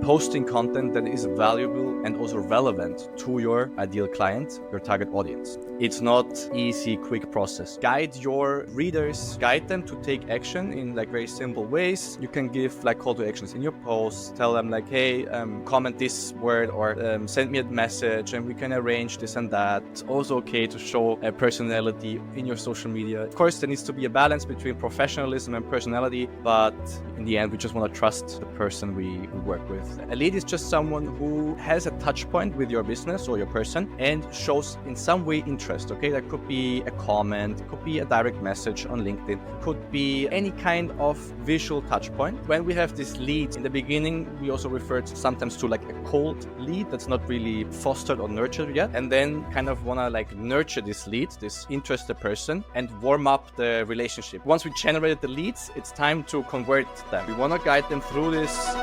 posting content that is valuable and also relevant to your ideal client, your target audience. It's not easy, quick process. Guide your readers, guide them to take action in like very simple ways. You can give like call to actions in your posts, tell them like, hey, comment this word or send me a message and we can arrange this and that. It's also okay to show a personality in your social media. Of course, there needs to be a balance between professionalism and personality, but in the end, we just want to trust the person we work with. A lead is just someone who has a touch point with your business or your person and shows in some way interest, okay? That could be a comment, could be a direct message on LinkedIn, could be any kind of visual touch point. When we have this lead in the beginning, we also refer to sometimes to like a cold lead that's not really fostered or nurtured yet. And then kind of want to like nurture this lead, this interested person, and warm up the relationship. Once we generated the leads, it's time to convert them. We want to guide them through this.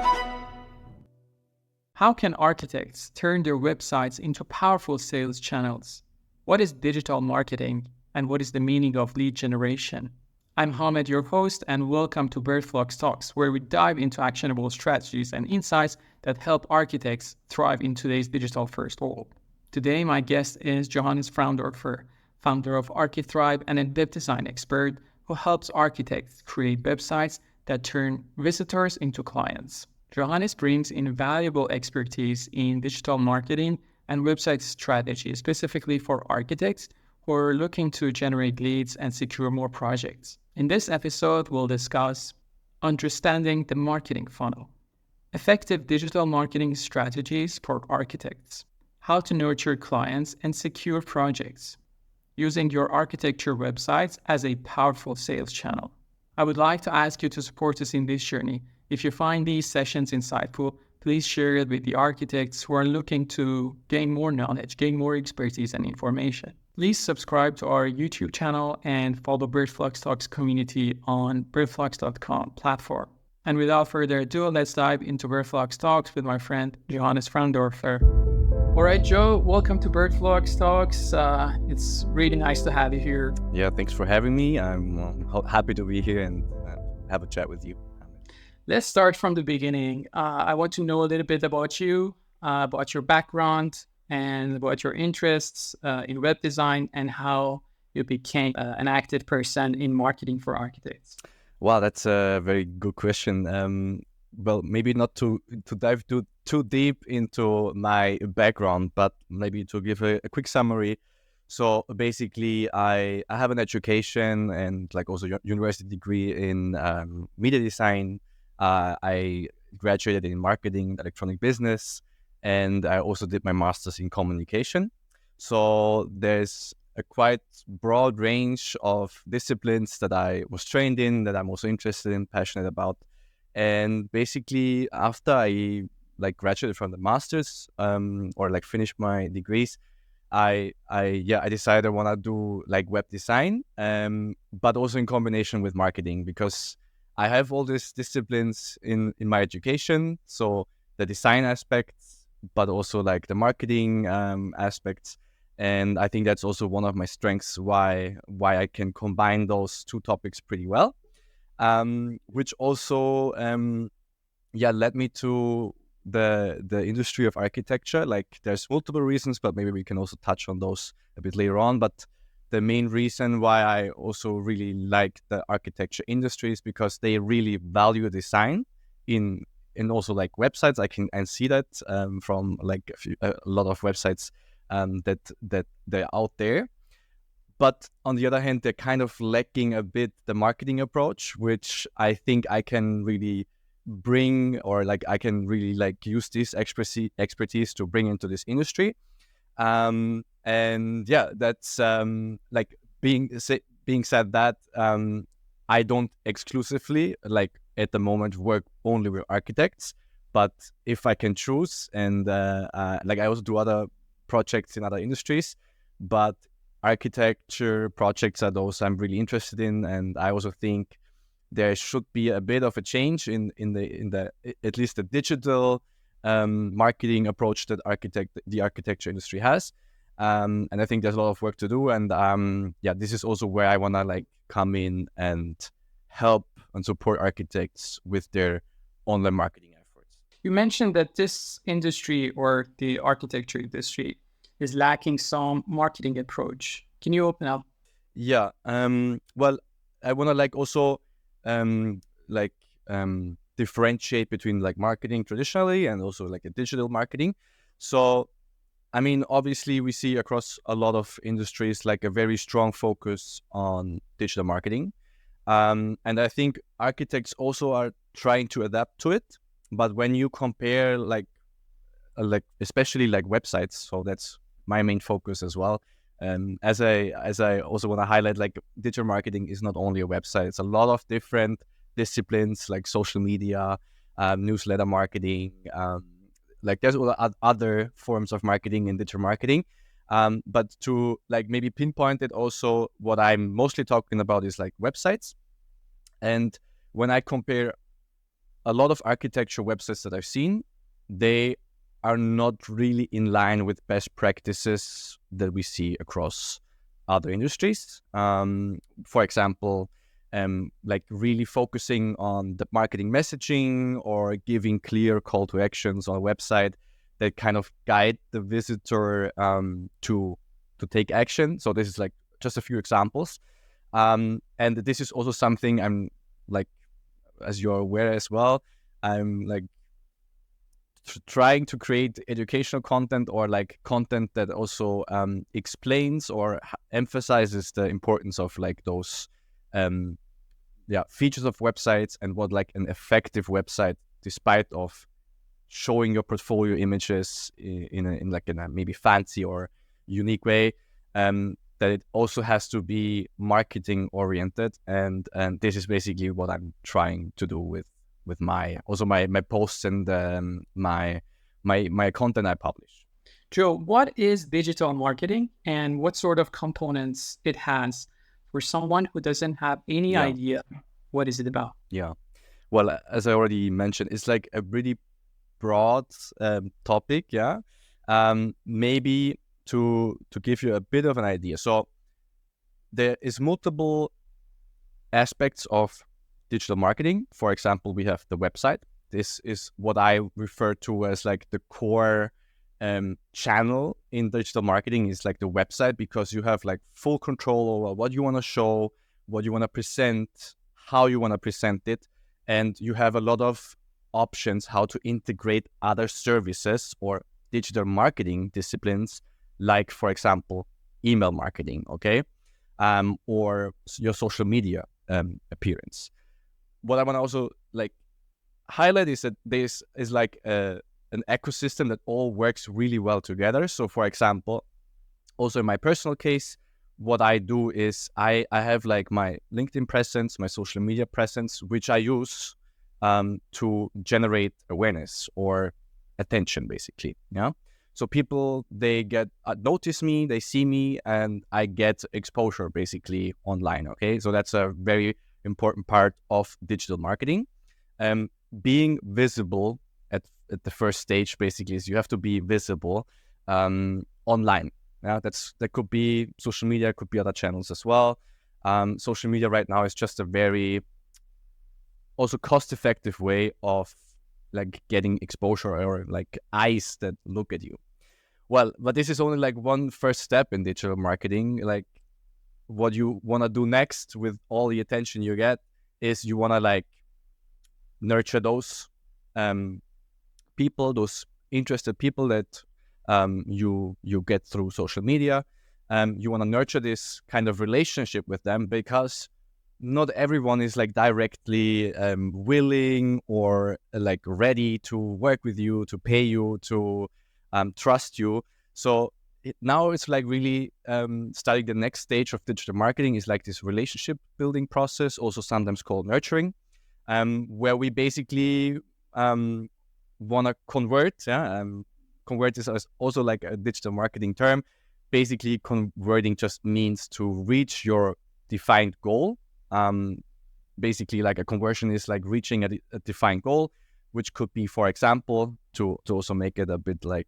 How can architects turn their websites into powerful sales channels? What is digital marketing and what is the meaning of lead generation? I'm Hamed, your host, and welcome to Birdflocks Talks, where we dive into actionable strategies and insights that help architects thrive in today's digital-first world. Today, my guest is Johannes Fraundorfer, founder of ArchiThrive and a web design expert who helps architects create websites that turn visitors into clients. Johannes brings invaluable expertise in digital marketing and website strategy, specifically for architects who are looking to generate leads and secure more projects. In this episode, we'll discuss understanding the marketing funnel, effective digital marketing strategies for architects, how to nurture clients and secure projects, using your architecture websites as a powerful sales channel. I would like to ask you to support us in this journey. If you find these sessions insightful, please share it with the architects who are looking to gain more knowledge, gain more expertise and information. Please subscribe to our YouTube channel and follow Birdflocks Talks community on birdflocks.com platform. And without further ado, let's dive into Birdflocks Talks with my friend Johannes Fraundorfer. All right, Joe, welcome to Birdflocks Talks. It's really nice to have you here. Yeah, thanks for having me. I'm happy to be here and have a chat with you. Let's start from the beginning. I want to know a little bit about you, about your background, and about your interests in web design and how you became an active person in marketing for architects. Wow, that's a very good question. Well, maybe not to dive too deep into my background, but maybe to give a quick summary. So basically, I have an education and like also university degree in media design. I graduated in marketing, electronic business, and I also did my master's in communication. So there's a quite broad range of disciplines that I was trained in, that I'm also interested in, passionate about. And basically, after I like graduated from the master's or like finished my degrees, I decided I want to do like web design, but also in combination with marketing, because I have all these disciplines in my education. So the design aspects, but also like the marketing aspects. And I think that's also one of my strengths, why I can combine those two topics pretty well, which also led me to the industry of architecture. Like there's multiple reasons, but maybe we can also touch on those a bit later on. But the main reason why I also really like the architecture industry is because they really value design in also like websites. I can see that from like a lot of websites that they're out there. But on the other hand, they're kind of lacking a bit the marketing approach, which I think I can really bring, or like I can really like use this expertise to bring into this industry. And yeah, that's like being said that I don't exclusively like at the moment work only with architects, but if I can choose, and like I also do other projects in other industries, but architecture projects are those I'm really interested in. And I also think there should be a bit of a change in the at least the digital marketing approach that the architecture industry has. And I think there's a lot of work to do. And this is also where I want to like come in and help and support architects with their online marketing efforts. You mentioned that this industry or the architecture industry is lacking some marketing approach. Can you open up? Yeah. Well, I want to like also like differentiate between like marketing traditionally and also like a digital marketing. So, I mean, obviously, we see across a lot of industries like a very strong focus on digital marketing. And I think architects also are trying to adapt to it. But when you compare like especially like websites, so that's my main focus as well. As I also want to highlight, like digital marketing is not only a website; it's a lot of different disciplines like social media, newsletter marketing. Like there's other forms of marketing in digital marketing. But to like maybe pinpoint it, also what I'm mostly talking about is like websites. And when I compare a lot of architecture websites that I've seen, they are not really in line with best practices that we see across other industries. For example, like really focusing on the marketing messaging or giving clear call to actions on a website that kind of guide the visitor to take action. So this is like just a few examples. And this is also something I'm like, as you're aware as well, I'm like trying to create educational content or like content that also explains or emphasizes the importance of like those features of websites and what like an effective website, despite of showing your portfolio images in like in a maybe fancy or unique way, that it also has to be marketing oriented, and this is basically what I'm trying to do with my posts and my content I publish. Joe, what is digital marketing and what sort of components it has for someone who doesn't have any Yeah. idea what is it about? Yeah. Well, as I already mentioned, it's like a really broad topic. Yeah. Maybe to give you a bit of an idea. So there is multiple aspects of digital marketing. For example, we have the website. This is what I refer to as like the core channel in digital marketing, is like the website, because you have like full control over what you want to show, what you want to present, how you want to present it. And you have a lot of options how to integrate other services or digital marketing disciplines, like, for example, email marketing, okay? Or your social media appearance. What I want to also like highlight is that this is like an ecosystem that all works really well together. So, for example, also in my personal case, what I do is I have like my LinkedIn presence, my social media presence, which I use to generate awareness or attention, basically. Yeah. So people, they get notice me, they see me, and I get exposure basically online. Okay, so that's a very important part of digital marketing. Being visible at the first stage basically is you have to be visible online. Yeah, that could be social media, could be other channels as well. Social media right now is just a very also cost-effective way of like getting exposure or like eyes that look at you. Well, but this is only like one first step in digital marketing. Like what you want to do next with all the attention you get is you want to like nurture those people, those interested people that you get through social media. You want to nurture this kind of relationship with them, because not everyone is like directly willing or like ready to work with you, to pay you, to trust you. So now it's like really starting the next stage of digital marketing is like this relationship building process, also sometimes called nurturing, where we basically want to convert. Convert is also like a digital marketing term. Basically, converting just means to reach your defined goal. Basically, like a conversion is like reaching a defined goal, which could be, for example, to also make it a bit like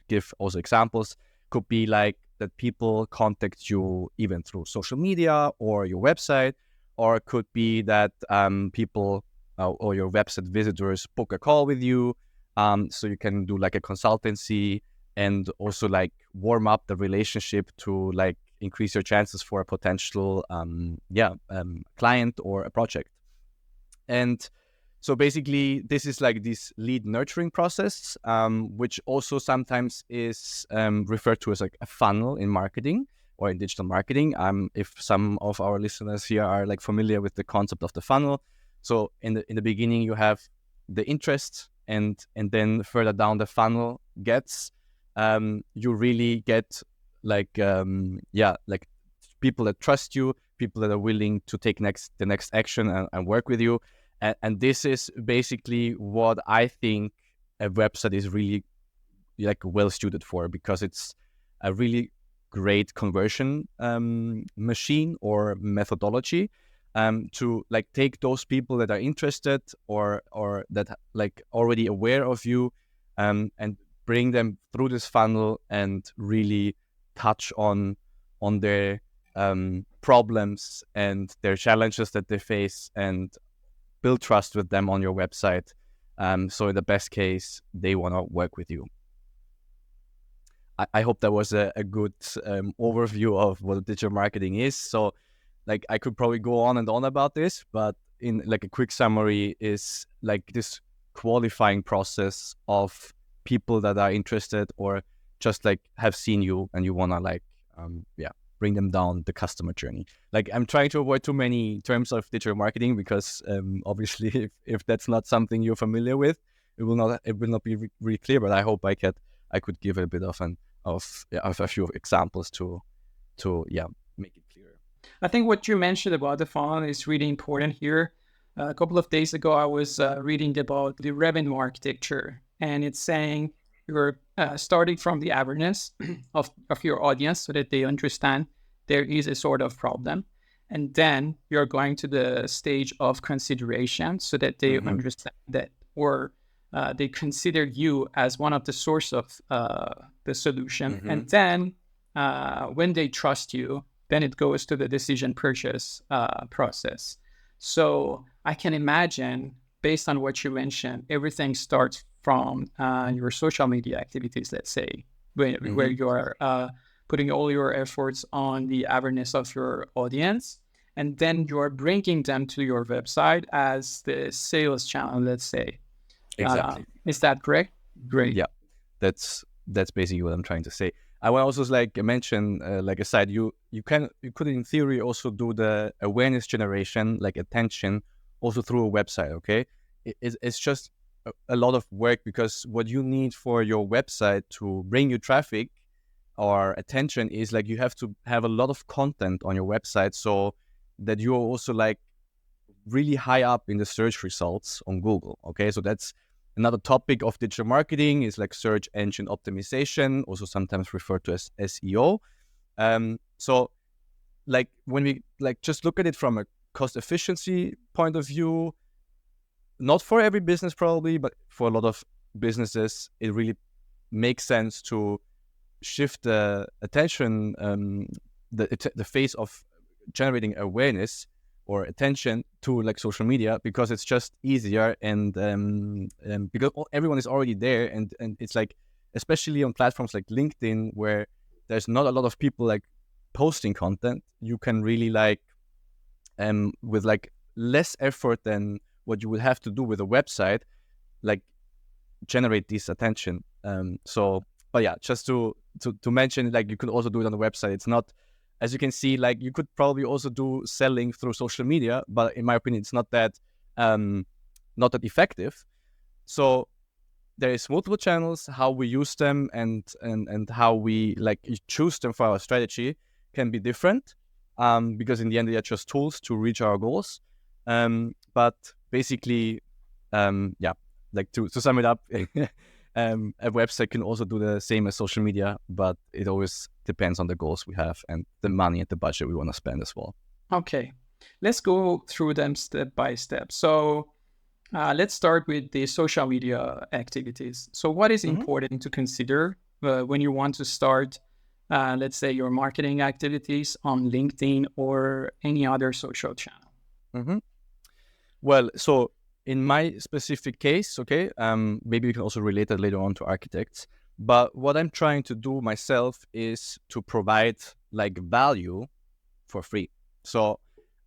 give also examples, could be like that people contact you even through social media or your website, or it could be that people or your website visitors book a call with you, So you can do like a consultancy and also like warm up the relationship to like increase your chances for a potential client or a project. And so basically, this is like this lead nurturing process, which also sometimes is referred to as like a funnel in marketing or in digital marketing. If some of our listeners here are like familiar with the concept of the funnel, so in the beginning you have the interest, and then further down the funnel gets you really get like like people that trust you, people that are willing to take the next action and work with you. And this is basically what I think a website is really like well suited for, because it's a really great conversion machine or methodology to like take those people that are interested or that like already aware of you and bring them through this funnel and really touch on their problems and their challenges that they face, and build trust with them on your website. So in the best case, they want to work with you. I hope that was a good overview of what digital marketing is. So like I could probably go on and on about this, but in like a quick summary is like this qualifying process of people that are interested or just like have seen you and you want to like, bring them down the customer journey. Like I'm trying to avoid too many terms of digital marketing because obviously if that's not something you're familiar with, it will not be really clear. But I hope I could give a bit of a few examples to make it clearer. I think what you mentioned about the funnel is really important here. A couple of days ago, I was reading about the revenue architecture, and it's saying you're starting from the awareness of your audience so that they understand there is a sort of problem. And then you're going to the stage of consideration so that they understand that, or they consider you as one of the source of the solution. And then when they trust you, then it goes to the decision purchase process. So I can imagine, based on what you mentioned, everything starts from your social media activities, let's say, where you are putting all your efforts on the awareness of your audience, and then you're bringing them to your website as the sales channel, let's say. Exactly. Is that correct? Great. Yeah, that's basically what I'm trying to say. I will also like mention, like aside, you could in theory also do the awareness generation, like attention, also through a website. Okay, it's just a lot of work, because what you need for your website to bring you traffic or attention is like you have to have a lot of content on your website, so that you're also like really high up in the search results on Google. Okay, so that's another topic of digital marketing, is like search engine optimization, also sometimes referred to as SEO. So like when we like just look at it from a cost efficiency point of view, not for every business probably, but for a lot of businesses, it really makes sense to shift the attention, the phase of generating awareness or attention to like social media, because it's just easier, and because everyone is already there, and it's like, especially on platforms like LinkedIn, where there's not a lot of people like posting content, you can really like with like less effort than what you would have to do with a website, like generate this attention. But yeah, just to mention, like you could also do it on the website. It's not, as you can see, like you could probably also do selling through social media, but in my opinion, it's not that effective. So there is multiple channels. How we use them and how we like choose them for our strategy can be different, because in the end they are just tools to reach our goals. But basically, like to sum it up, a website can also do the same as social media, but it always depends on the goals we have and the money and the budget we want to spend as well. Okay, let's go through them step by step. So let's start with the social media activities. So what is important to consider when you want to start, let's say, your marketing activities on LinkedIn or any other social channel? Well, so in my specific case, okay, maybe we can also relate that later on to architects. But what I'm trying to do myself is to provide like value for free. So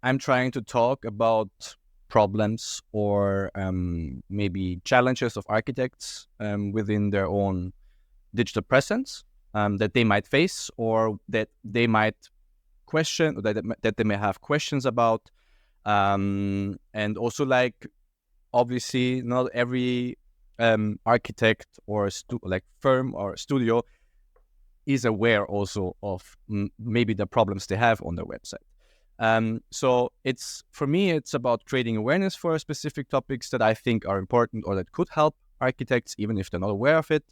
I'm trying to talk about problems or maybe challenges of architects within their own digital presence that they might face, or that they might question, or that they may have questions about. And also, like, obviously not every architect or like firm or studio is aware also of maybe the problems they have on their website. So for me, it's about creating awareness for specific topics that I think are important or that could help architects, even if they're not aware of it.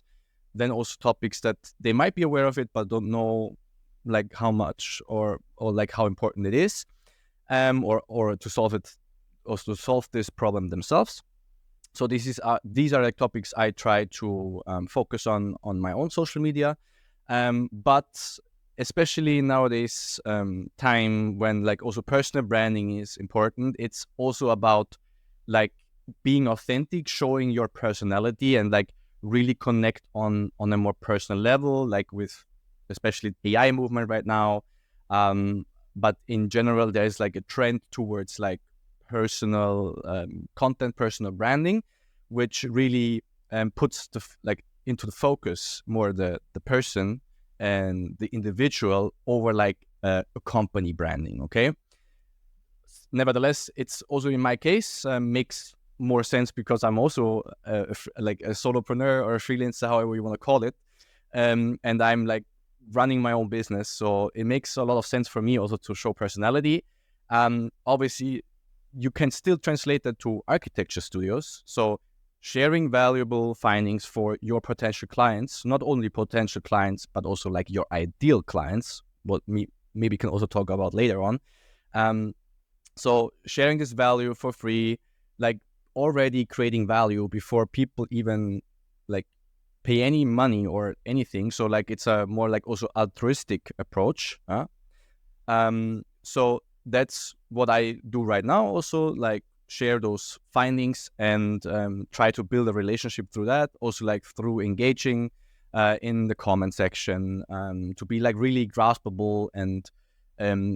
Then also topics that they might be aware of it, but don't know like how much or like how important it is, or to solve it, or to solve this problem themselves. So these are like topics I try to focus on my own social media. But especially nowadays, time when like also personal branding is important, it's also about like being authentic, showing your personality, and like really connect on a more personal level, like with especially AI movement right now. But in general, there's like a trend towards like personal content, personal branding, which really puts like into the focus more the person and the individual over like a company branding. Okay. Nevertheless, it's also in my case makes more sense because I'm also like a solopreneur or a freelancer, however you want to call it, and I'm like running my own business, so it makes a lot of sense for me also to show personality. Obviously, you can still translate that to architecture studios, so sharing valuable findings for your potential clients, not only potential clients but also like your ideal clients, what maybe can also talk about later on. So sharing this value for free, like already creating value before people even like pay any money or anything. So like it's a more like also altruistic approach. So that's what I do right now. Also like share those findings and try to build a relationship through that. Also like through engaging in the comment section to be like really graspable and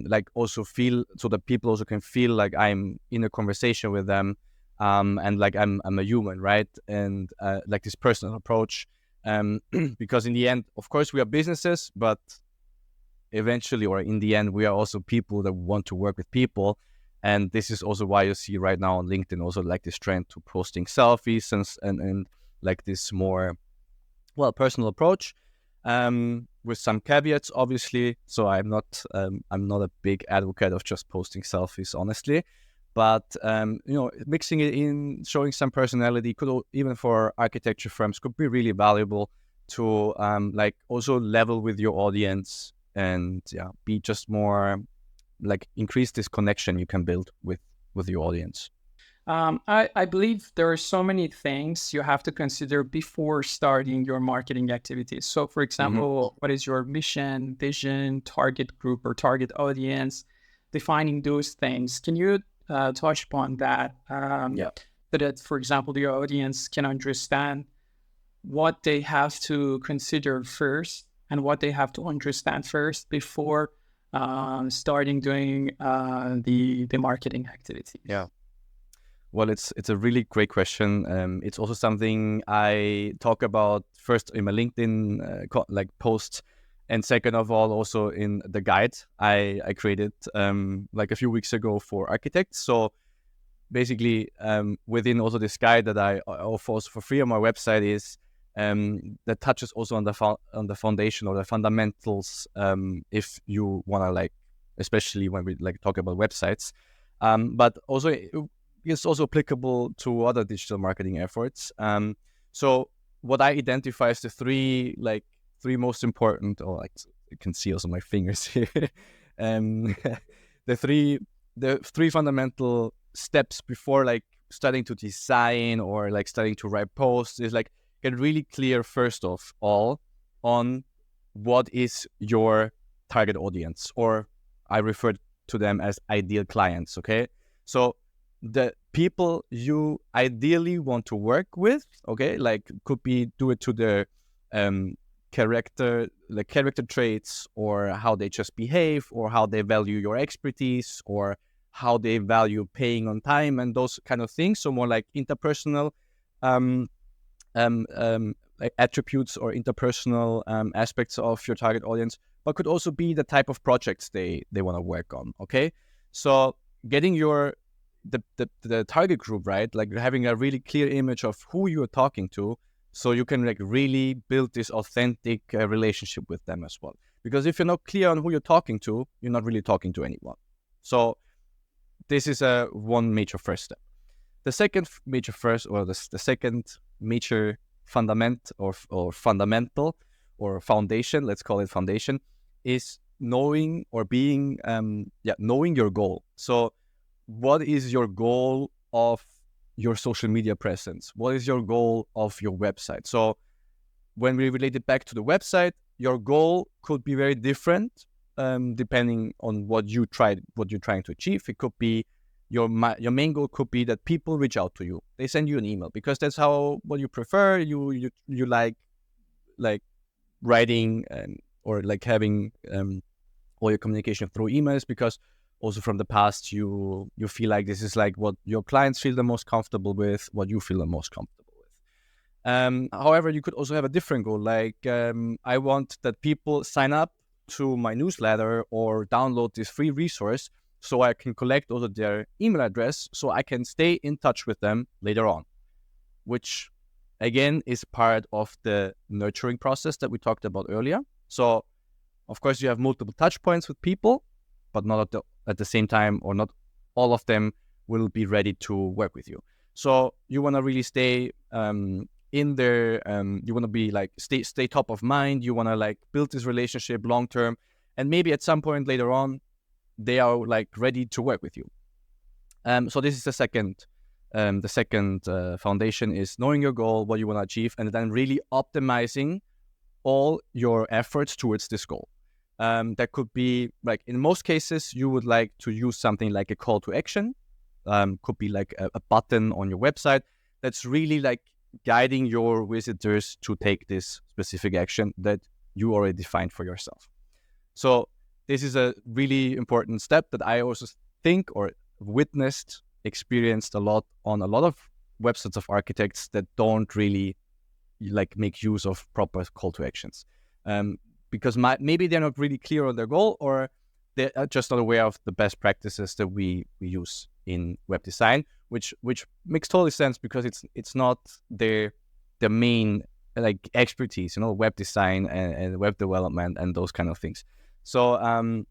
like also feel so that people also can feel like I'm in a conversation with them, and like I'm a human, right? And like this personal approach, because in the end, of course, we are businesses, but eventually, or in the end, we are also people that want to work with people. And this is also why you see right now on LinkedIn also like this trend to posting selfies and like this more personal approach, with some caveats, obviously. So I'm not a big advocate of just posting selfies, honestly. But mixing it in, showing some personality could, even for architecture firms, could be really valuable to like also level with your audience and be just more like increase this connection you can build with your audience. I believe there are so many things you have to consider before starting your marketing activities. So, for example, what is your mission, vision, target group, or target audience? Defining those things. Can you touch upon that? So that, for example, your audience can understand what they have to consider first and what they have to understand first before starting doing the marketing activities. Yeah. Well, it's a really great question. It's also something I talk about first in my LinkedIn like posts, and second of all also in the guide I created like a few weeks ago for architects. So basically, within also this guide that I offer also for free on my website is that touches also on the foundation or the fundamentals. If you want to like, especially when we like talk about websites, but also it's also applicable to other digital marketing efforts. So what I identify as the three most important, or like you can see also my fingers here, the three fundamental steps before like starting to design or like starting to write posts is like get really clear first of all on what is your target audience, or I refer to them as ideal clients. Okay, so the people you ideally want to work with, okay, like could be do it to their character traits, or how they just behave, or how they value your expertise, or how they value paying on time, and those kind of things. So more like interpersonal um, like attributes or interpersonal aspects of your target audience, but could also be the type of projects they want to work on. Okay, so getting your the target group right, like having a really clear image of who you're talking to, so you can like really build this authentic relationship with them as well. Because if you're not clear on who you're talking to, you're not really talking to anyone. So this is a one major first step. The second major first, or the second major fundamental or foundation, let's call it foundation, is knowing or being knowing your goal. So what is your goal of your social media presence? What is your goal of your website? So when we relate it back to the website, your goal could be very different depending on what you're trying to achieve. It could be your main goal could be that people reach out to you. They send you an email because that's what you prefer. You like writing or like having all your communication through emails, because also from the past you feel like this is like what your clients feel the most comfortable with, what you feel the most comfortable with. However, you could also have a different goal, like I want that people sign up to my newsletter or download this free resource so I can collect also their email address so I can stay in touch with them later on, which again is part of the nurturing process that we talked about earlier. So of course you have multiple touch points with people, but not at the same time, or not all of them will be ready to work with you. So you want to really stay in there. You want to be like stay top of mind. You want to like build this relationship long term, and maybe at some point later on they are like ready to work with you. So this is the second foundation, is knowing your goal, what you want to achieve, and then really optimizing all your efforts towards this goal. That could be like, in most cases, you would like to use something like a call to action. Could be like a button on your website that's really like guiding your visitors to take this specific action that you already defined for yourself. So this is a really important step that I also think or experienced a lot on a lot of websites of architects that don't really like make use of proper call to actions. Because maybe they're not really clear on their goal, or they're just not aware of the best practices that we use in web design, which makes totally sense, because it's not their main like expertise, web design and web development and those kind of things. So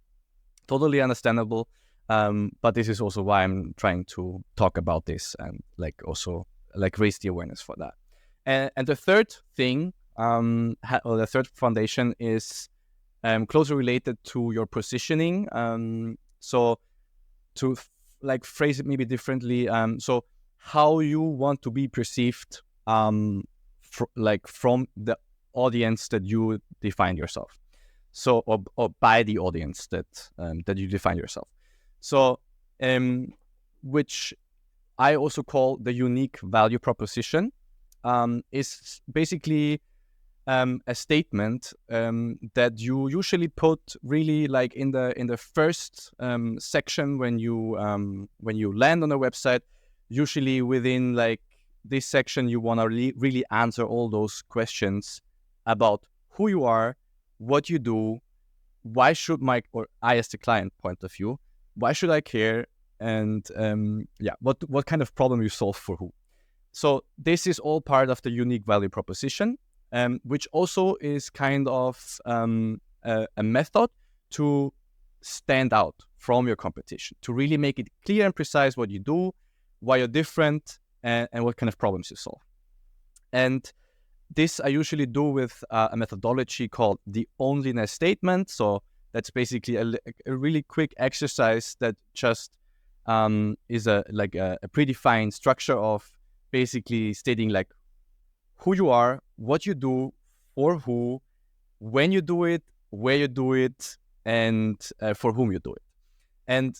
totally understandable. But this is also why I'm trying to talk about this and like also like raise the awareness for that. And the third thing, or the third foundation, is closely related to your positioning. So to like phrase it maybe differently, so how you want to be perceived from the audience that you define yourself. So or by the audience that you define yourself. So which I also call the unique value proposition, is basically a statement that you usually put really like in the first section when you land on a website. Usually within like this section, you want to really answer all those questions about who you are, what you do, why should I as the client point of view, why should I care, and what kind of problem you solve for who. So this is all part of the unique value proposition, which also is kind of a method to stand out from your competition, to really make it clear and precise what you do, why you're different, and what kind of problems you solve. And this I usually do with a methodology called the onlyness statement. So that's basically a really quick exercise that just is a predefined structure of basically stating like who you are, what you do, for who, when you do it, where you do it, and for whom you do it. And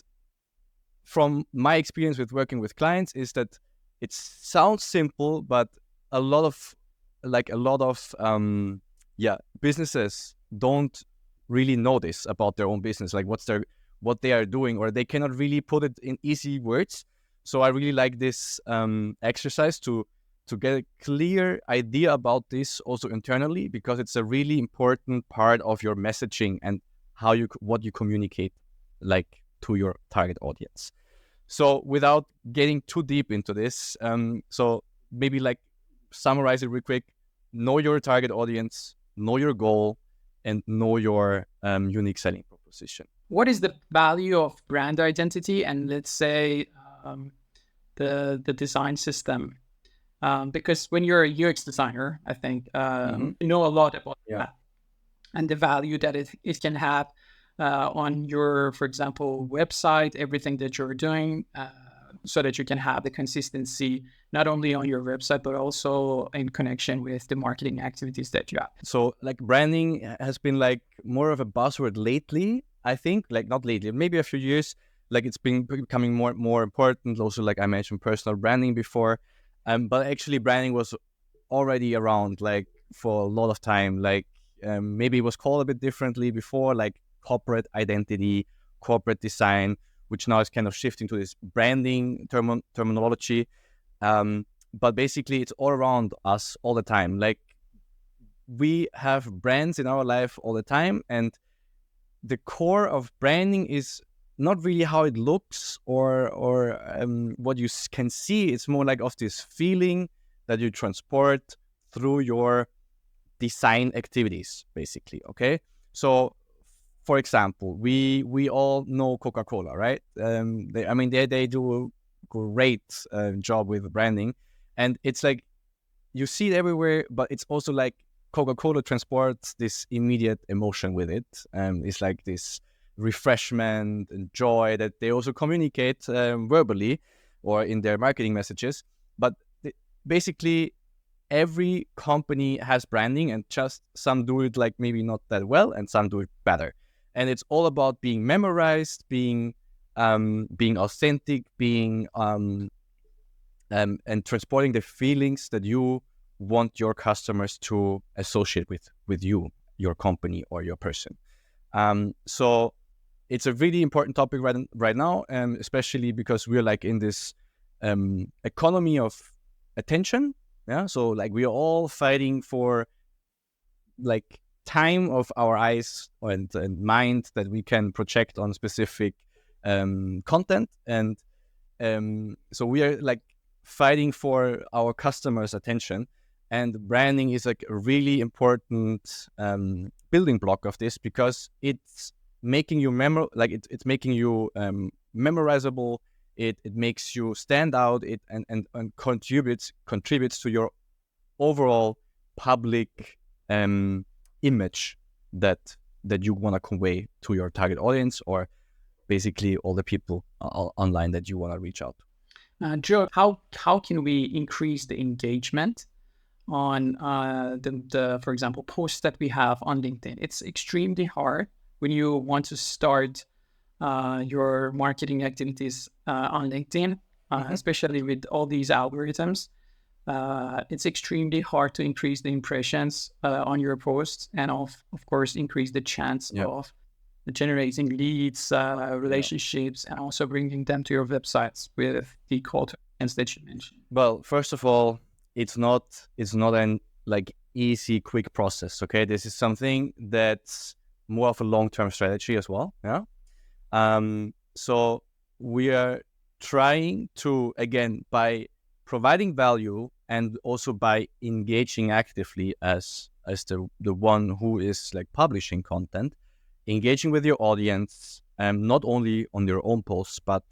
from my experience with working with clients is that it sounds simple, but a lot of businesses don't really know this about their own business, like what they are doing, or they cannot really put it in easy words. So I really like this exercise to get a clear idea about this also internally, because it's a really important part of your messaging and what you communicate like to your target audience. So without getting too deep into this, so maybe like summarize it real quick: know your target audience, know your goal, and know your unique selling proposition. What is the value of brand identity and, let's say, the design system? Because when you're a UX designer, I think you know a lot about that and the value that it can have on your, for example, website, everything that you're doing, so that you can have the consistency not only on your website, but also in connection with the marketing activities that you have. So like branding has been like more of a buzzword lately, I think, like not lately, maybe a few years, like it's been becoming more important. Also, like I mentioned personal branding before, but actually branding was already around like for a lot of time. Like maybe it was called a bit differently before, like corporate identity, corporate design, which now is kind of shifting to this branding terminology. But basically it's all around us all the time. Like we have brands in our life all the time, and the core of branding is not really how it looks or what you can see. It's more like of this feeling that you transport through your design activities, basically. Okay, so for example, we all know Coca-Cola, right? They do a great job with branding, and it's like you see it everywhere, but it's also like Coca-Cola transports this immediate emotion with it. It's like this refreshment and joy that they also communicate verbally or in their marketing messages. But basically, every company has branding, and just some do it like maybe not that well, and some do it better. And it's all about being memorized, being authentic, being and transporting the feelings that you want your customers to associate with you, your company, or your person. So it's a really important topic right now, especially because we're like in this economy of attention. Yeah, so like we are all fighting for like time of our eyes and mind that we can project on specific content, and so we are like fighting for our customers' attention. And branding is like a really important building block of this, because it's making you it's making you memorizable. It makes you stand out. It and contributes to your overall public image that you want to convey to your target audience, or basically all the people online that you want to reach out. Joe, how can we increase the engagement on the for example, posts that we have on LinkedIn? It's extremely hard when you want to start your marketing activities on LinkedIn, especially with all these algorithms. It's extremely hard to increase the impressions on your posts, and of course increase the chance of generating leads, relationships, and also bringing them to your websites with the call to actions that you mentioned. Well, first of all, it's not an like easy, quick process. Okay, this is something that's more of a long-term strategy as well. Yeah. So we are trying to, again, by providing value and also by engaging actively as the one who is like publishing content, engaging with your audience, not only on your own posts, but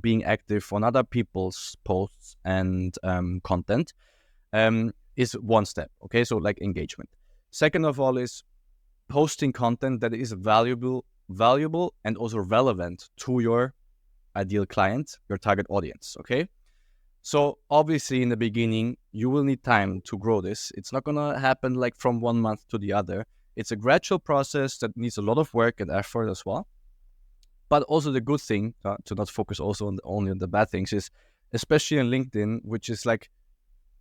being active on other people's posts and content, is one step. Okay, so like engagement. Second of all is posting content that is valuable and also relevant to your ideal client, your target audience. Okay, so obviously in the beginning you will need time to grow this. It's not gonna happen like from one month to the other. It's a gradual process that needs a lot of work and effort as well. But also the good thing, to not focus also on only on the bad things, is especially on LinkedIn, which is like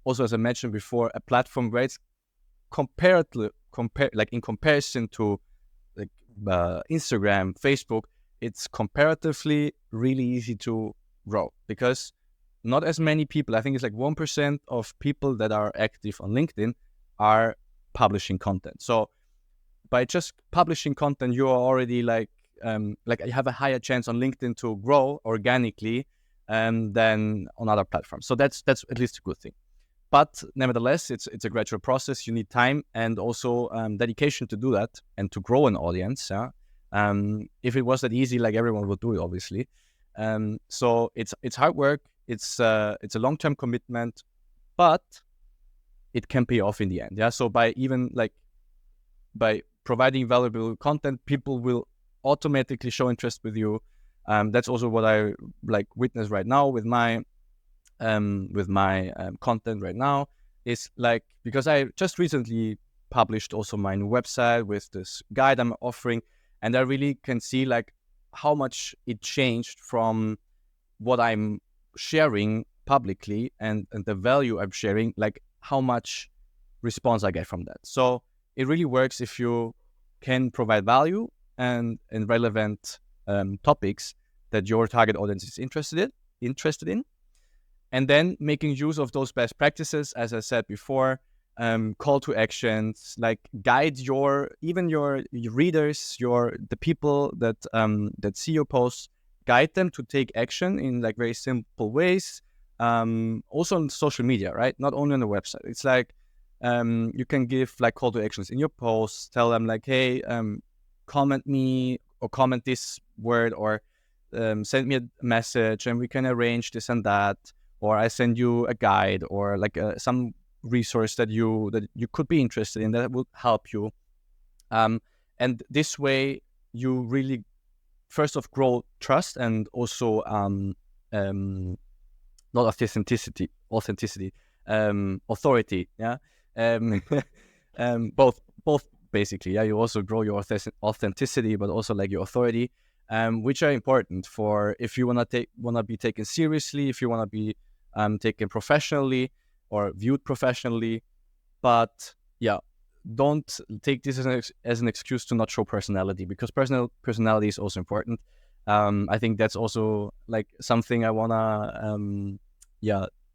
also, as I mentioned before, a platform where it's in comparison to like Instagram, Facebook, it's comparatively really easy to grow, because not as many people, I think it's like 1% of people that are active on LinkedIn are publishing content. So by just publishing content, you are already like you have a higher chance on LinkedIn to grow organically than on other platforms. So that's at least a good thing. But nevertheless, it's a gradual process. You need time and also dedication to do that and to grow an audience. Yeah? If it was that easy, like everyone would do it, obviously. So it's hard work. It's a long-term commitment, but it can pay off in the end. Yeah. So by providing valuable content, people will automatically show interest with you. That's also what I like witness right now with my content right now, is like, because I just recently published also my new website with this guide I'm offering, and I really can see like how much it changed from what I'm sharing publicly and the value I'm sharing, like how much response I get from that. So it really works if you can provide value and relevant topics that your target audience is interested in, and then making use of those best practices, as I said before, call to actions, like guide your readers, the people that see your posts, guide them to take action in like very simple ways. Also on social media, right? Not only on the website. It's like you can give like call to actions in your posts. Tell them like, hey, comment me or comment this word, or send me a message and we can arrange this and that. Or I send you a guide or like some resource that you could be interested in that will help you. And this way you really first off grow trust and also not authenticity, authority. Yeah. Both basically. Yeah. You also grow your authenticity, but also like your authority, which are important for if you want to be taken seriously, if you want to be taken professionally or viewed professionally. But yeah, don't take this as an excuse to not show personality, because personality is also important. I think that's also like something I wanna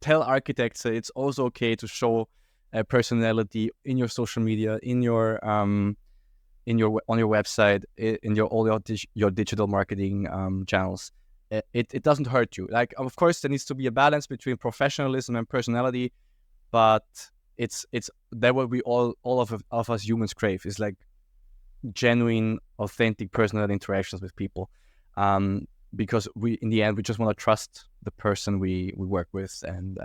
tell architects. It's also okay to show a personality in your social media, on your website, in your digital marketing channels. It doesn't hurt you. Like, of course, there needs to be a balance between professionalism and personality, but it's that what we all of us humans crave, is like genuine, authentic personal interactions with people, because we in the end we just want to trust the person we work with, and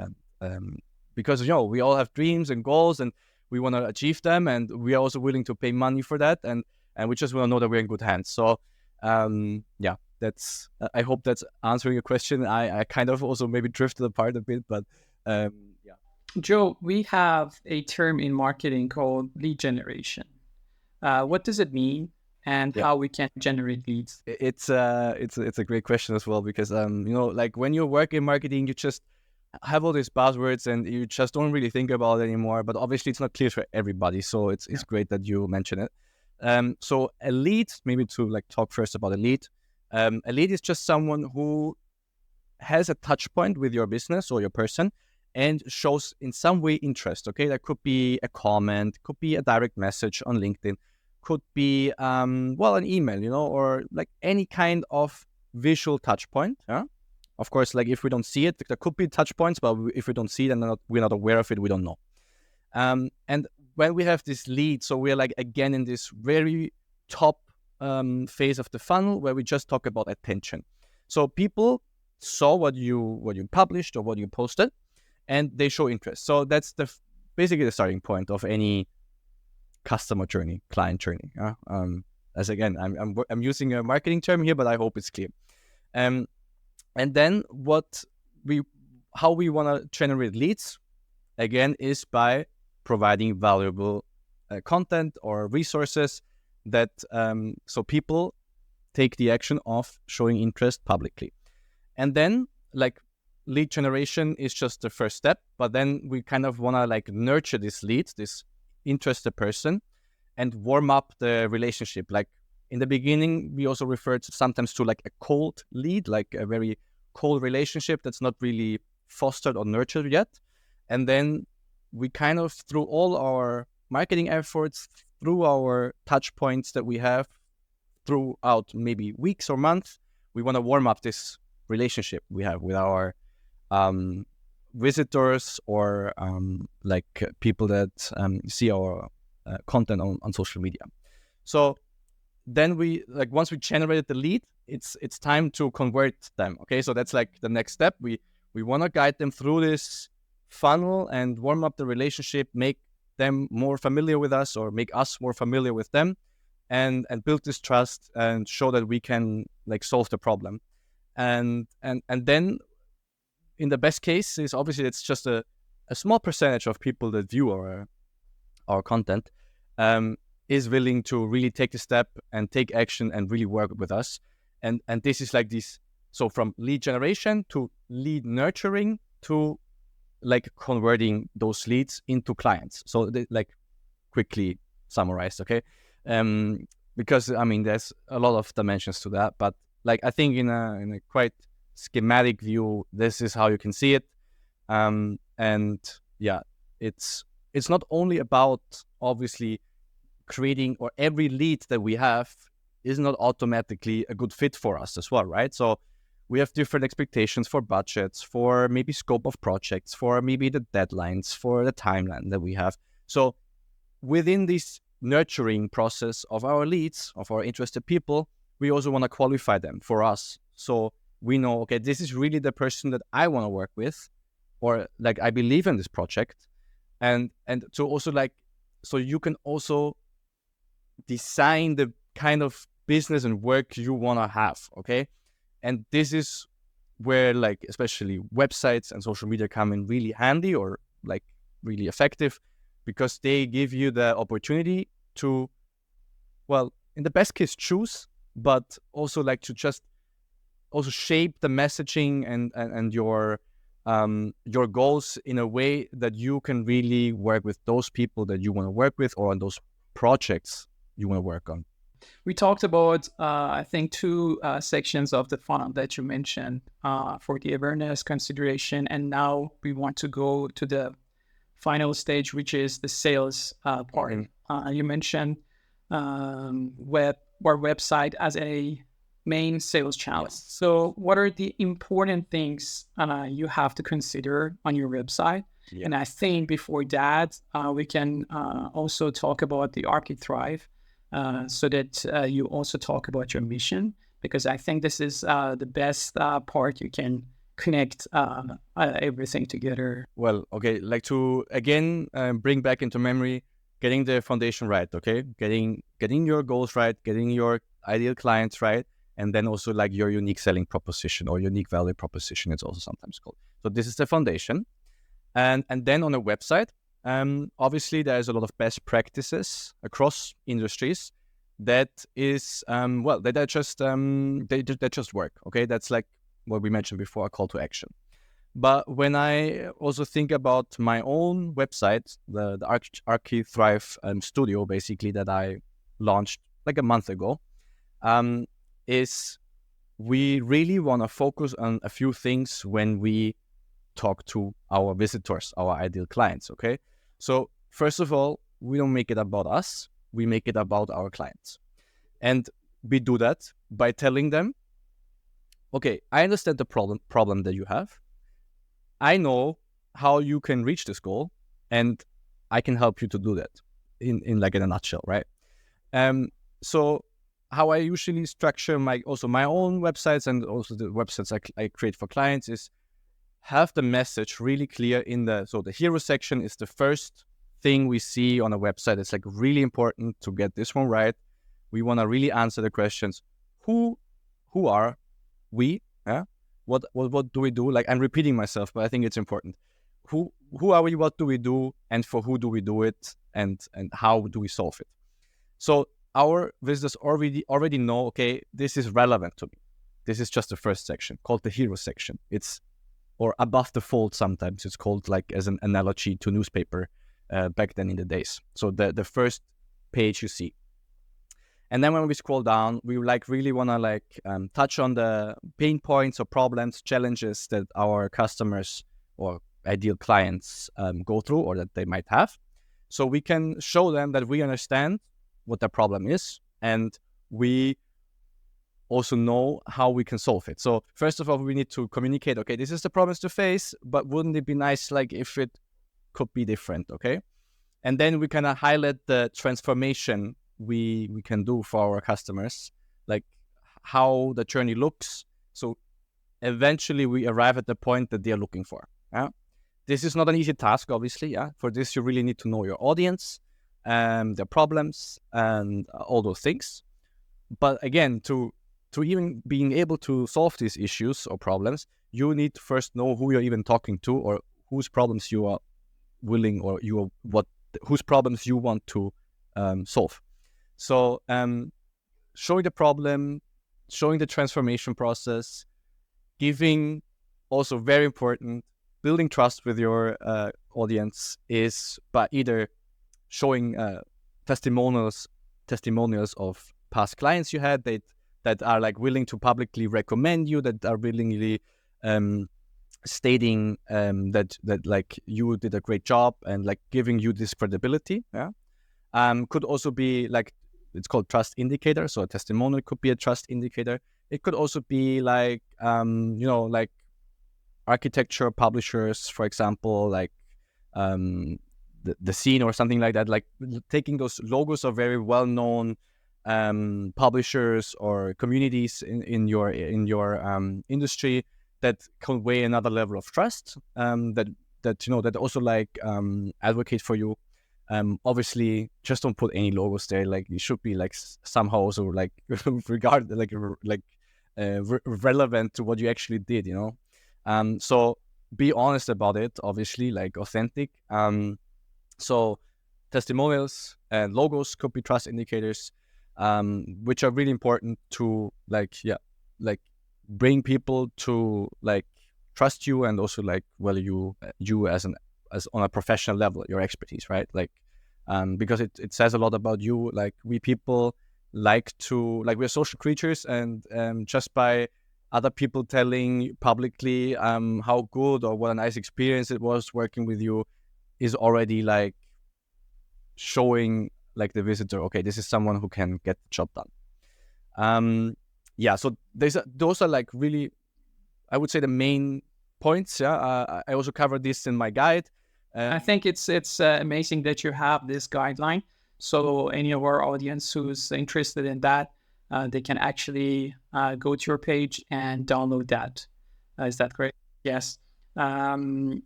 because we all have dreams and goals and we want to achieve them, and we are also willing to pay money for that, and we just want to know that we're in good hands. So that's I hope that's answering your question. I kind of also maybe drifted apart a bit, but Joe, we have a term in marketing called lead generation. What does it mean, and how we can generate leads? It's a great question as well, because like when you work in marketing, you just have all these buzzwords and you just don't really think about it anymore. But obviously, it's not clear for everybody, so it's great that you mention it. So a lead, maybe to like talk first about a lead. A lead is just someone who has a touch point with your business or your person and shows in some way interest. Okay, that could be a comment, could be a direct message on LinkedIn, could be an email, or like any kind of visual touch point. Yeah, of course, like if we don't see it, there could be touch points, but if we don't see it and we're not aware of it, we don't know. And when we have this lead, so we're like again in this very top phase of the funnel where we just talk about attention. So people saw what you published or what you posted, and they show interest. So that's basically the starting point of any customer journey, client journey. As again, I'm using a marketing term here, but I hope it's clear. And then how we want to generate leads again is by providing valuable content or resources that so people take the action of showing interest publicly. And then like lead generation is just the first step, but then we kind of want to like nurture this lead, this interested person, and warm up the relationship. Like in the beginning, we also refer to sometimes to like a cold lead, like a very cold relationship that's not really fostered or nurtured yet. And then we kind of, through all our marketing efforts, through our touch points that we have throughout maybe weeks or months, we want to warm up this relationship we have with our visitors or like people that see our content on social media. So then we like, once we generated the lead, it's time to convert them. Okay, so that's like the next step. We want to guide them through this funnel and warm up the relationship, make them more familiar with us or make us more familiar with them, and build this trust and show that we can like solve the problem. And then in the best case is obviously it's just a small percentage of people that view our content is willing to really take the step and take action and really work with us. And this is like this. So from lead generation to lead nurturing to like converting those leads into clients. So like quickly summarized, okay? Because I mean, there's a lot of dimensions to that, but like I think in a quite schematic view, this is how you can see it. And yeah, it's not only about obviously creating, or every lead that we have is not automatically a good fit for us as well, right? So we have different expectations for budgets, for maybe scope of projects, for maybe the deadlines, for the timeline that we have. So within this nurturing process of our leads, of our interested people, we also want to qualify them for us. So we know, okay, this is really the person that I want to work with, or like I believe in this project. And to also like, so you can also design the kind of business and work you want to have, okay? And this is where like especially websites and social media come in really handy, or like really effective, because they give you the opportunity to, well, in the best case, choose, but also like to just also shape the messaging and your goals in a way that you can really work with those people that you want to work with, or on those projects you want to work on. We talked about, I think, two sections of the funnel that you mentioned for the awareness, consideration, and now we want to go to the final stage, which is the sales part. Mm-hmm. You mentioned website as a main sales channel. Yes. So what are the important things you have to consider on your website? Yeah. And I think before that, we can also talk about the ArchiThrive, so that you also talk about your mission, because I think this is the best part. You can connect everything together. Well, okay, like to again bring back into memory, getting the foundation right, okay? Getting your goals right, getting your ideal clients right, and then also like your unique selling proposition or unique value proposition, it's also sometimes called. So this is the foundation. And then on a website, obviously there's a lot of best practices across industries that is, that just work, okay? That's like what we mentioned before, a call to action. But when I also think about my own website, the ArchiThrive studio, basically, that I launched like a month ago, is we really want to focus on a few things when we talk to our visitors, our ideal clients, okay? So first of all, we don't make it about us, we make it about our clients. And we do that by telling them, okay, I understand the problem that you have. I know how you can reach this goal, and I can help you to do that in like in a nutshell, right? So how I usually structure my own websites and also the websites I create for clients is have the message really clear so the hero section is the first thing we see on a website. It's like really important to get this one right. We want to really answer the questions. Who are we? Yeah? What do we do? Like, I'm repeating myself, but I think it's important. Who are we? What do we do? And for who do we do it? And how do we solve it? So our visitors already know, okay, this is relevant to me. This is just the first section called the hero section. It's, or above the fold sometimes it's called, like as an analogy to newspaper back then in the days. So the first page you see. And then when we scroll down, we like really want to like touch on the pain points or problems, challenges that our customers or ideal clients go through or that they might have. So we can show them that we understand what their problem is, and we also know how we can solve it. So first of all, we need to communicate, okay, this is the problems to face, but wouldn't it be nice like if it could be different, okay? And then we kind of highlight the transformation we can do for our customers, like how the journey looks. So eventually we arrive at the point that they're looking for. Yeah? This is not an easy task, obviously. Yeah. For this, you really need to know your audience, their problems, and all those things. But again, to even being able to solve these issues or problems, you need to first know who you're even talking to, or whose problems you are willing, or whose problems you want to solve. So showing the problem, showing the transformation process, giving, also very important, building trust with your audience is by either showing testimonials of past clients you had that are like willing to publicly recommend you, that are willingly stating that like you did a great job and like giving you this credibility. Yeah. Could also be like, it's called trust indicator. So a testimonial could be a trust indicator. It could also be like, like architecture publishers, for example, like the Scene or something like that, like taking those logos of very well-known publishers or communities in your industry that convey another level of trust, that also like advocate for you. Obviously, just don't put any logos there. Like it should be like somehow also like relevant to what you actually did. So be honest about it. Obviously, like authentic. So testimonials and logos could be trust indicators, which are really important to bring people to like trust you, and also like value you as on a professional level, your expertise, right? Like because it says a lot about you. Like we people we're social creatures, and just by other people telling publicly how good or what a nice experience it was working with you is already like showing like the visitor, okay, this is someone who can get the job done. So those are like really, I would say, the main points. I also covered this in my guide. I think it's amazing that you have this guideline. So any of our audience who's interested in that, they can actually go to your page and download that. Is that correct? Yes.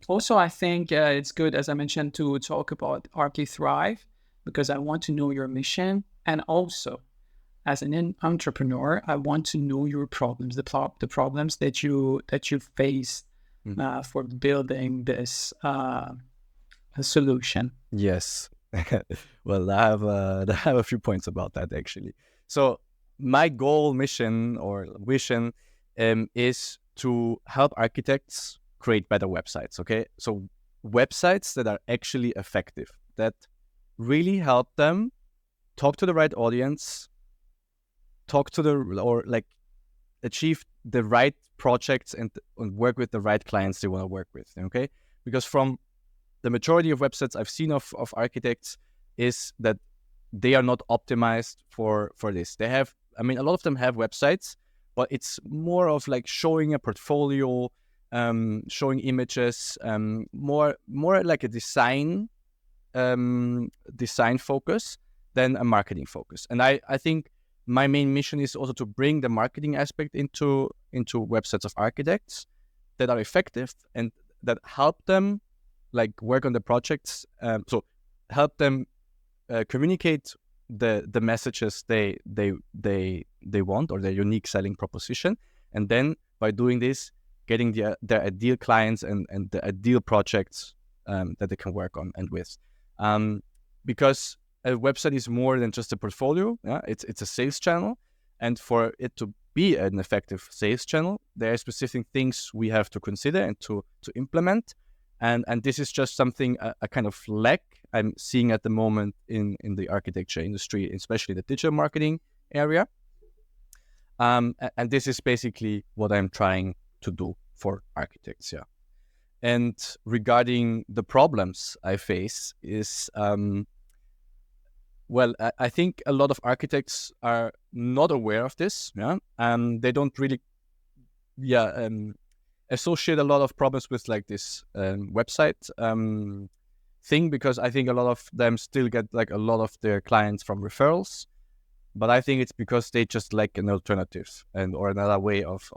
Also, I think it's good, as I mentioned, to talk about ArchiThrive, because I want to know your mission. And also, as an entrepreneur, I want to know your problems, the problems that you face for building this solution. Yes. Well, I have a few points about that actually. So my goal, mission, or vision is to help architects create better websites. Okay, so websites that are actually effective, that really help them talk to the right audience, achieve the right projects and work with the right clients they want to work with. Okay, because from the majority of websites I've seen of architects is that they are not optimized for this. They have, a lot of them have websites, but it's more of like showing a portfolio, showing images, more like a design focus than a marketing focus. And I think my main mission is also to bring the marketing aspect into websites of architects that are effective and that help them like work on the projects. So help them communicate the messages they want, or their unique selling proposition, and then by doing this, getting their ideal clients and the ideal projects that they can work on and with. Because a website is more than just a portfolio. Yeah, it's a sales channel, and for it to be an effective sales channel, there are specific things we have to consider and to implement. And this is just something, a kind of lack I'm seeing at the moment in the architecture industry, especially the digital marketing area. And this is basically what I'm trying to do for architects. Yeah. And regarding the problems I face is, well, I think a lot of architects are not aware of this. Yeah. They don't really, associate a lot of problems with like this website thing, because I think a lot of them still get like a lot of their clients from referrals. But I think it's because they just lack an alternative or another way of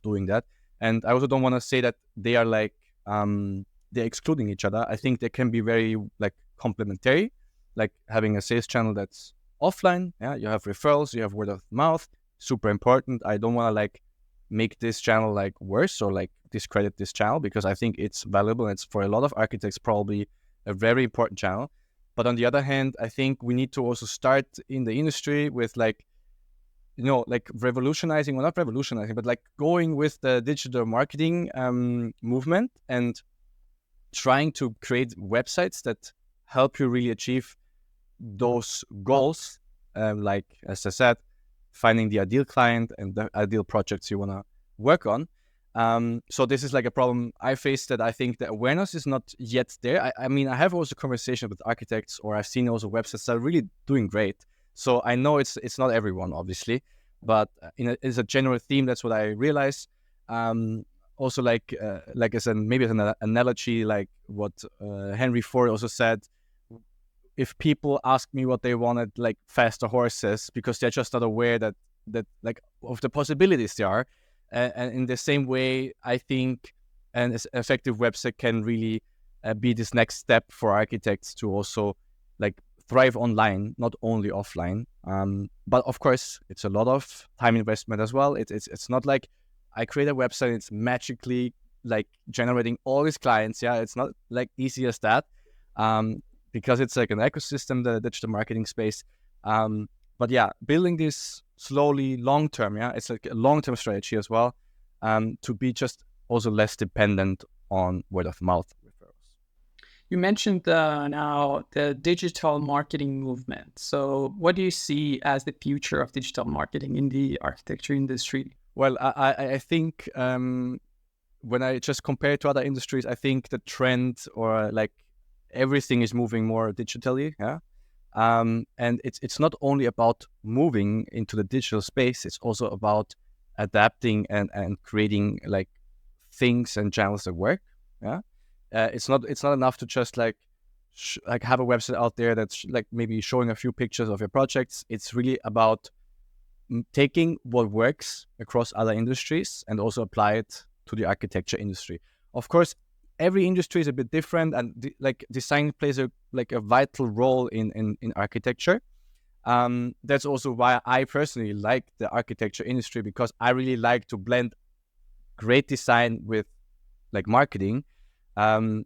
doing that. And I also don't want to say that they are like they're excluding each other. I think they can be very like complementary, like having a sales channel that's offline. Yeah, you have referrals, you have word of mouth, super important. I don't want to like make this channel like worse or like discredit this channel, because I think it's valuable. It's for a lot of architects probably a very important channel. But on the other hand, I think we need to also start in the industry with like, like revolutionizing, well, not revolutionizing, but like going with the digital marketing movement and trying to create websites that help you really achieve those goals. Like, as I said, finding the ideal client and the ideal projects you want to work on. So this is like a problem I face, that I think the awareness is not yet there. I mean, I have also conversations with architects, or I've seen also websites that are really doing great. So I know it's not everyone, obviously, but it's a general theme. That's what I realize. Also, like as maybe as an analogy, like what Henry Ford also said. If people ask me what they wanted, like faster horses, because they're just not aware that like of the possibilities there are. And in the same way, I think an effective website can really be this next step for architects to also like thrive online, not only offline. But of course, it's a lot of time investment as well. It's not like I create a website, it's magically like generating all these clients. Yeah, it's not like easy as that. Because it's like an ecosystem, the digital marketing space. But yeah, building this slowly, long-term, it's like a long-term strategy as well, to be just also less dependent on word of mouth referrals. You mentioned now the digital marketing movement. So what do you see as the future of digital marketing in the architecture industry? Well, I think when I just compare it to other industries, I think the trend, or like everything is moving more digitally. Yeah. And it's not only about moving into the digital space, it's also about adapting and creating like things and channels that work. Yeah. It's not enough to just like have a website out there that's like maybe showing a few pictures of your projects. It's really about taking what works across other industries and also apply it to the architecture industry. Of course, every industry is a bit different, and like design plays a vital role in architecture. That's also why I personally like the architecture industry, because I really like to blend great design with like marketing,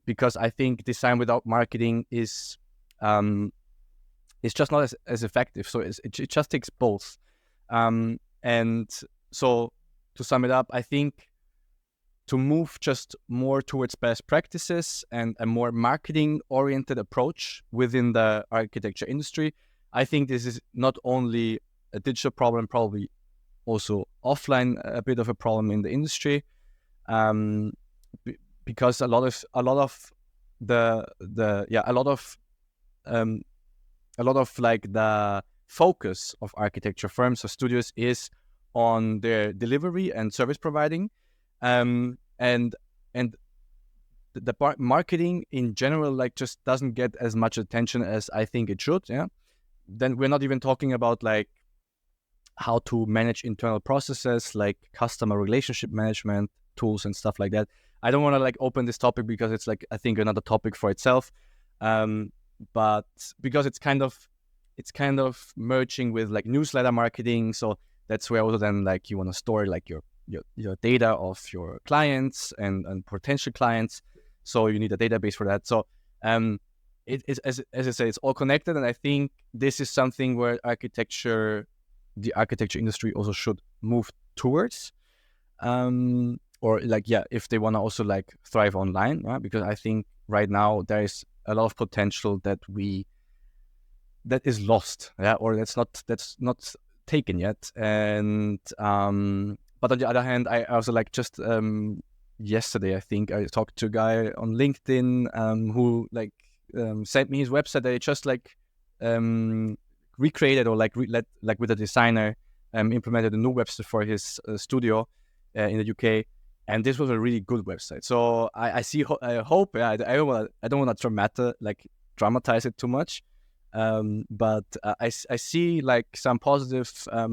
because I think design without marketing is just not as effective. So it just takes both. And so to sum it up, I think to move just more towards best practices and a more marketing-oriented approach within the architecture industry, I think this is not only a digital problem, probably also offline a bit of a problem in the industry, because a lot of like the focus of architecture firms or studios is on their delivery and service providing. And the marketing in general like just doesn't get as much attention as I think it should. Yeah. Then we're not even talking about like how to manage internal processes like customer relationship management tools and stuff like that. I don't want to like open this topic because it's like I think another topic for itself. But because it's kind of merging with like newsletter marketing, so that's where also then like you want to store like your data of your clients and potential clients. So you need a database for that. So as I say, it's all connected, and I think this is something where the architecture industry also should move towards, or like, yeah, if they want to also like thrive online, yeah? Because I think right now there is a lot of potential that is lost, yeah, or that's not taken yet. And but on the other hand, I also like just yesterday, I think I talked to a guy on LinkedIn who like sent me his website that he just like recreated, or like like with a designer implemented a new website for his studio in the UK, and this was a really good website. So I see I hope, yeah, I don't want to dramatize it too much, but I see like some positive like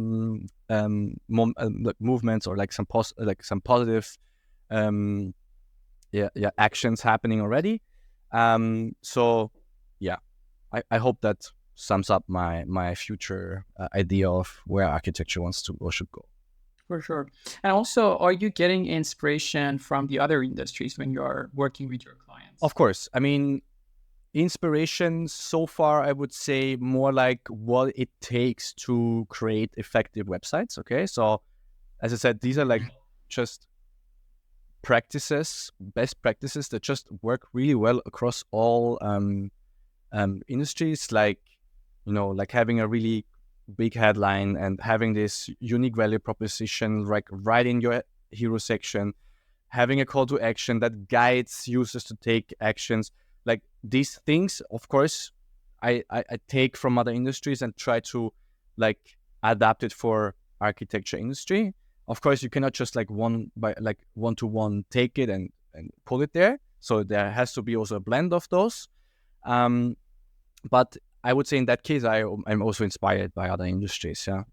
movements, or like some positive actions happening already. So yeah, I hope that sums up my future idea of where architecture wants to or should go. For sure. And also, are you getting inspiration from the other industries when you're working with your clients? Of course. I mean, inspiration so far, I would say more like what it takes to create effective websites. Okay. So as I said, these are like just best practices that just work really well across all industries, like, like having a really big headline and having this unique value proposition, like right in your hero section, having a call to action that guides users to take actions. Like these things, of course, I take from other industries and try to like adapt it for architecture industry. Of course, you cannot just like one to one take it and pull it there. So there has to be also a blend of those. But I would say in that case, I'm also inspired by other industries. Yeah.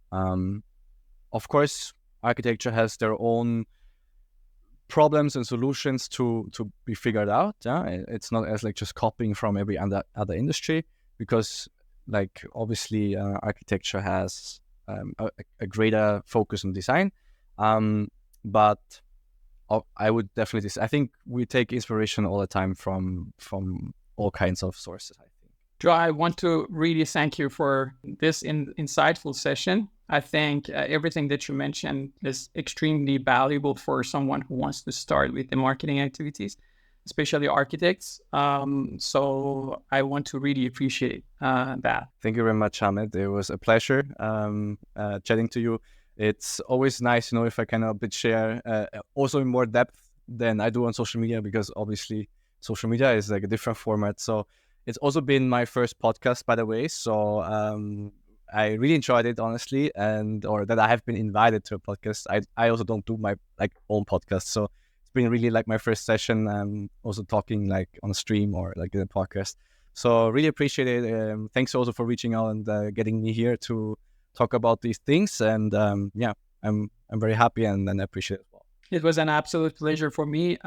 Of course, architecture has their own problems and solutions to be figured out. Yeah, it's not as like just copying from every other industry, because like obviously architecture has a greater focus on design. But I would definitely I think we take inspiration all the time from all kinds of sources, I think. Joe, I want to really thank you for this insightful session. I think everything that you mentioned is extremely valuable for someone who wants to start with the marketing activities, especially architects. So I want to really appreciate that. Thank you very much, Ahmed. It was a pleasure chatting to you. It's always nice, if I can a bit share also in more depth than I do on social media, because obviously social media is like a different format. So it's also been my first podcast, by the way. So I really enjoyed it, honestly, or that I have been invited to a podcast. I also don't do my like own podcast, so it's been really like my first session. Also talking like on a stream or like in a podcast. So really appreciate it. Thanks also for reaching out and getting me here to talk about these things. And yeah, I'm very happy and I appreciate it as well. It was an absolute pleasure for me.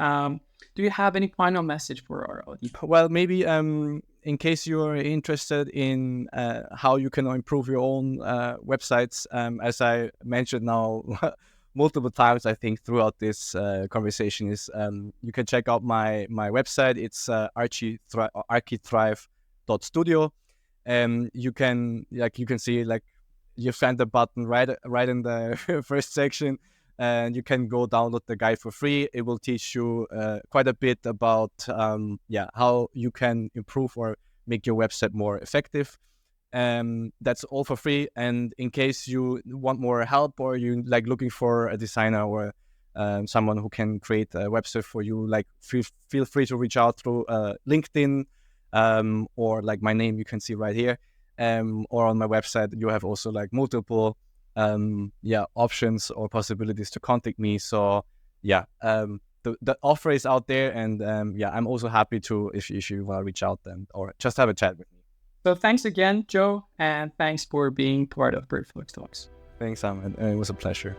Do you have any final message for our audience? Well, maybe in case you're interested in how you can improve your own websites, as I mentioned now multiple times, I think throughout this conversation, is you can check out my website. It's ArchiThrive.studio. You can see like you find the button right in the first section. And you can go download the guide for free. It will teach you quite a bit about how you can improve or make your website more effective. That's all for free. And in case you want more help, or you like looking for a designer or someone who can create a website for you, like feel free to reach out through LinkedIn or like my name you can see right here, or on my website. You have also like multiple options or possibilities to contact me. So the offer is out there, and I'm also happy to if you want to reach out or just have a chat with me. So thanks again, Joe, and thanks for being part of Birdflocks Talks. Thanks, Sam, and it was a pleasure.